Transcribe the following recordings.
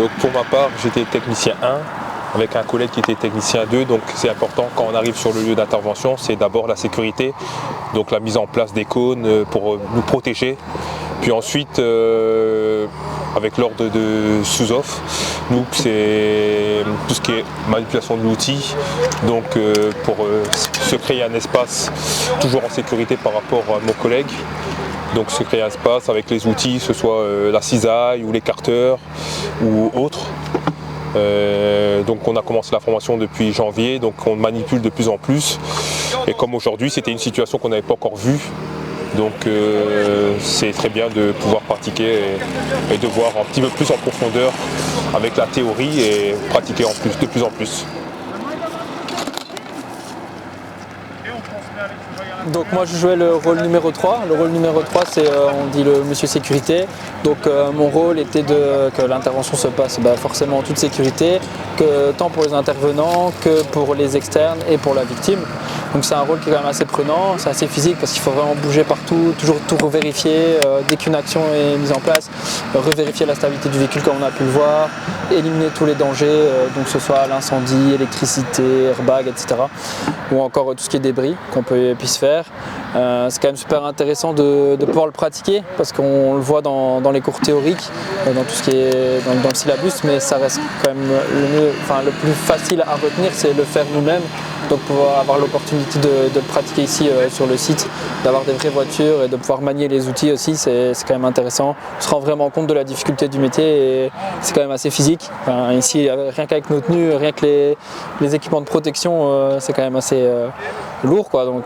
Donc pour ma part, j'étais technicien 1 avec un collègue qui était technicien 2, donc c'est important quand on arrive sur le lieu d'intervention, c'est d'abord la sécurité, donc la mise en place des cônes pour nous protéger. Puis ensuite, avec l'ordre de sous-off, nous c'est tout ce qui est manipulation de l'outil, donc pour se créer un espace toujours en sécurité par rapport à mon collègue. Donc se créer un espace avec les outils, que ce soit la cisaille ou l'écarteur ou autre. Donc on a commencé la formation depuis janvier, donc on manipule de plus en plus. Et comme aujourd'hui, c'était une situation qu'on n'avait pas encore vue. Donc c'est très bien de pouvoir pratiquer et de voir un petit peu plus en profondeur avec la théorie et pratiquer en plus, de plus en plus. Donc moi je jouais le rôle numéro 3. Le rôle numéro 3 c'est on dit le monsieur sécurité. Donc mon rôle était que l'intervention se passe forcément en toute sécurité, que tant pour les intervenants que pour les externes et pour la victime. Donc c'est un rôle qui est quand même assez prenant, c'est assez physique parce qu'il faut vraiment bouger partout, toujours tout revérifier dès qu'une action est mise en place, revérifier la stabilité du véhicule comme on a pu le voir, éliminer tous les dangers, donc que ce soit l'incendie, électricité, airbag, etc. Ou encore tout ce qui est débris qu'on puisse faire. C'est quand même super intéressant de pouvoir le pratiquer parce qu'on le voit dans les cours théoriques, dans tout ce qui est dans le syllabus, mais ça reste quand même le plus facile à retenir, c'est le faire nous-mêmes. Donc pouvoir avoir l'opportunité de le pratiquer ici sur le site, d'avoir des vraies voitures et de pouvoir manier les outils aussi, c'est quand même intéressant. On se rend vraiment compte de la difficulté du métier et c'est quand même assez physique. Enfin, ici, rien qu'avec nos tenues, rien que les équipements de protection, c'est quand même assez lourd, quoi. Donc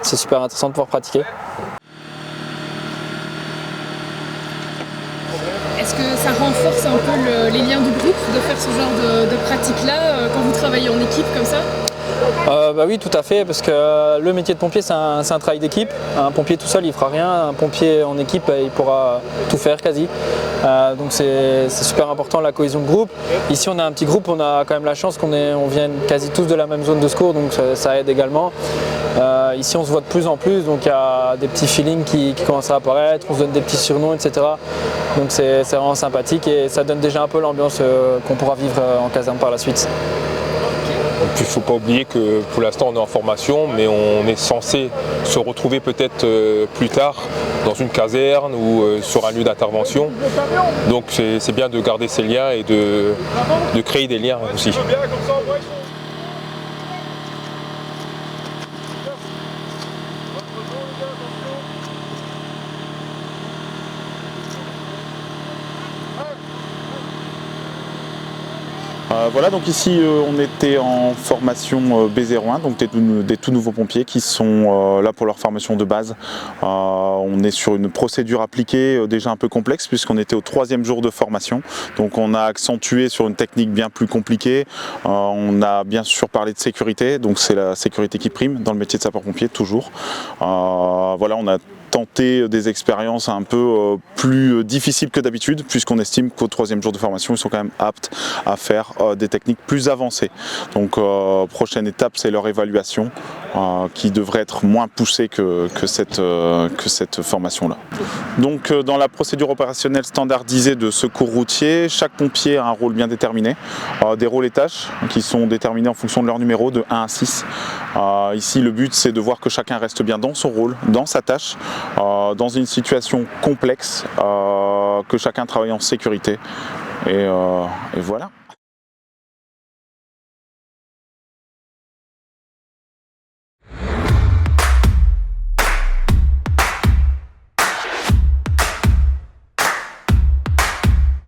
c'est super intéressant de pouvoir pratiquer. Est-ce que ça renforce un peu les liens du groupe de faire ce genre de pratique-là quand vous travaillez en équipe comme ça? Oui, tout à fait, parce que le métier de pompier c'est un travail d'équipe. Un pompier tout seul il fera rien, un pompier en équipe il pourra tout faire quasi. Donc c'est super important la cohésion de groupe. Ici on a un petit groupe, on a quand même la chance qu'on vienne quasi tous de la même zone de secours, donc ça aide également. Ici on se voit de plus en plus, donc il y a des petits feelings qui commencent à apparaître, on se donne des petits surnoms, etc. Donc c'est vraiment sympathique et ça donne déjà un peu l'ambiance qu'on pourra vivre en caserne par la suite. Il ne faut pas oublier que pour l'instant on est en formation, mais on est censé se retrouver peut-être plus tard dans une caserne ou sur un lieu d'intervention. Donc c'est bien de garder ces liens et de créer des liens aussi. Voilà, donc ici on était en formation B01, donc des tout nouveaux pompiers qui sont là pour leur formation de base. On est sur une procédure appliquée déjà un peu complexe puisqu'on était au 3e jour de formation. Donc on a accentué sur une technique bien plus compliquée. On a bien sûr parlé de sécurité, donc c'est la sécurité qui prime dans le métier de sapeur-pompier toujours. Voilà, on a tenter des expériences un peu plus difficiles que d'habitude puisqu'on estime qu'au 3e jour de formation ils sont quand même aptes à faire des techniques plus avancées. Donc prochaine étape c'est leur évaluation qui devrait être moins poussée que cette formation là. Donc dans la procédure opérationnelle standardisée de secours routier, chaque pompier a un rôle bien déterminé, des rôles et tâches qui sont déterminés en fonction de leur numéro de 1 à 6. Ici le but c'est de voir que chacun reste bien dans son rôle, dans sa tâche, dans une situation complexe, que chacun travaille en sécurité et voilà.